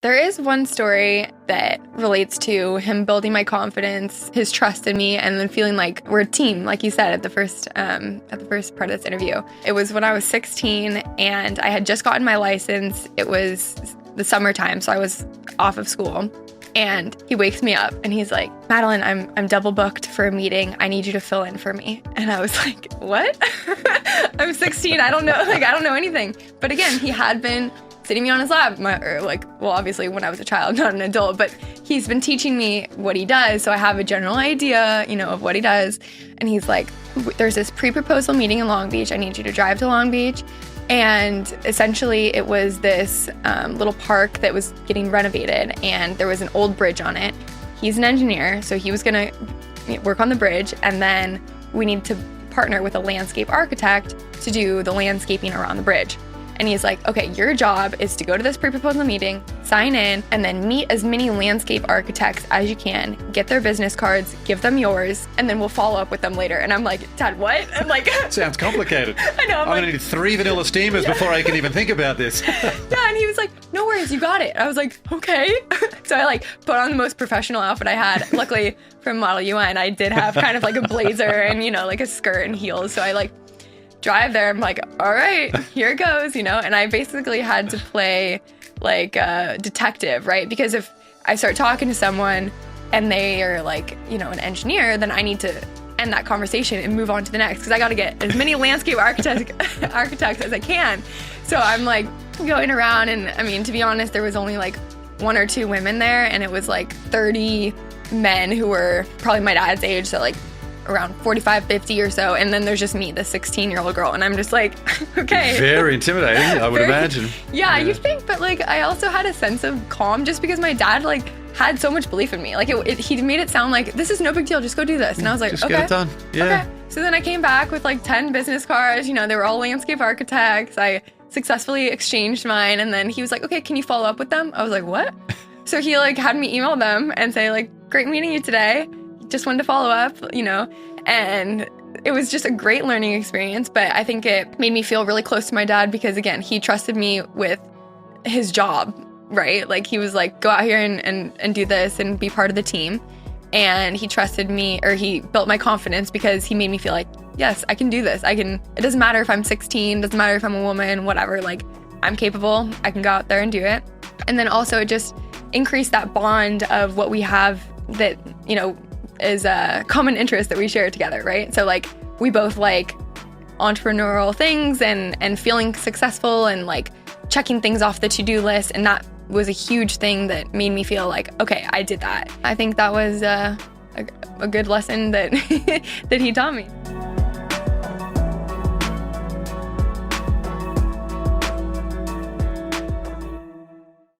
There is one story that relates to him building my confidence, his trust in me, and then feeling like we're a team, like you said at the first part of this interview. It was when I was 16 and I had just gotten my license. It was the summertime, so I was off of school. And he wakes me up and he's like, Madeline, I'm double booked for a meeting. I need you to fill in for me. And I was like, what? I'm 16. I don't know anything. But again, he had been sitting me on his lap, obviously when I was a child, not an adult, but he's been teaching me what he does. So I have a general idea, of what he does. And he's like, there's this pre-proposal meeting in Long Beach. I need you to drive to Long Beach. And essentially it was this little park that was getting renovated and there was an old bridge on it. He's an engineer, so he was gonna work on the bridge, and then we need to partner with a landscape architect to do the landscaping around the bridge. And he's like, okay, your job is to go to this pre-proposal meeting, sign in, and then meet as many landscape architects as you can, get their business cards, give them yours, and then we'll follow up with them later. And I'm like, Dad, what? I'm like, sounds complicated. I know. I'm going to need 3 vanilla steamers before I can even think about this. Yeah, and he was like, no worries, you got it. I was like, okay. So I put on the most professional outfit I had. Luckily, from Model UN, I did have kind of like a blazer and, a skirt and heels. So I drive there. I'm like, all right, here it goes, and I basically had to play like a detective, right? Because if I start talking to someone and they are an engineer, then I need to end that conversation and move on to the next, because I got to get as many landscape architects as I can. So I'm going around, and to be honest, there was only 1 or 2 women there, and it was 30 men who were probably my dad's age, so around 45, 50 or so, and then there's just me, the 16-year-old girl, and I'm just like, okay. Very intimidating, I would imagine. Yeah, you think, but I also had a sense of calm just because my dad had so much belief in me. He made it sound like, this is no big deal, just go do this. And I was like, just okay. Get it done. Yeah. Okay. So then I came back with 10 business cards, they were all landscape architects. I successfully exchanged mine, and then he was like, okay, can you follow up with them? I was like, what? So he had me email them and say great meeting you today. Just wanted to follow up, and it was just a great learning experience. But I think it made me feel really close to my dad because, again, he trusted me with his job, right? He was go out here and do this and be part of the team. And he trusted me, or he built my confidence because he made me feel like, yes, I can do this. It doesn't matter if I'm 16, doesn't matter if I'm a woman, whatever, I'm capable. I can go out there and do it. And then also it just increased that bond of what we have that, is a common interest that we share together, right? So we both like entrepreneurial things and feeling successful and checking things off the to-do list, and that was a huge thing that made me feel okay, I did that. I think that was a good lesson that that he taught me.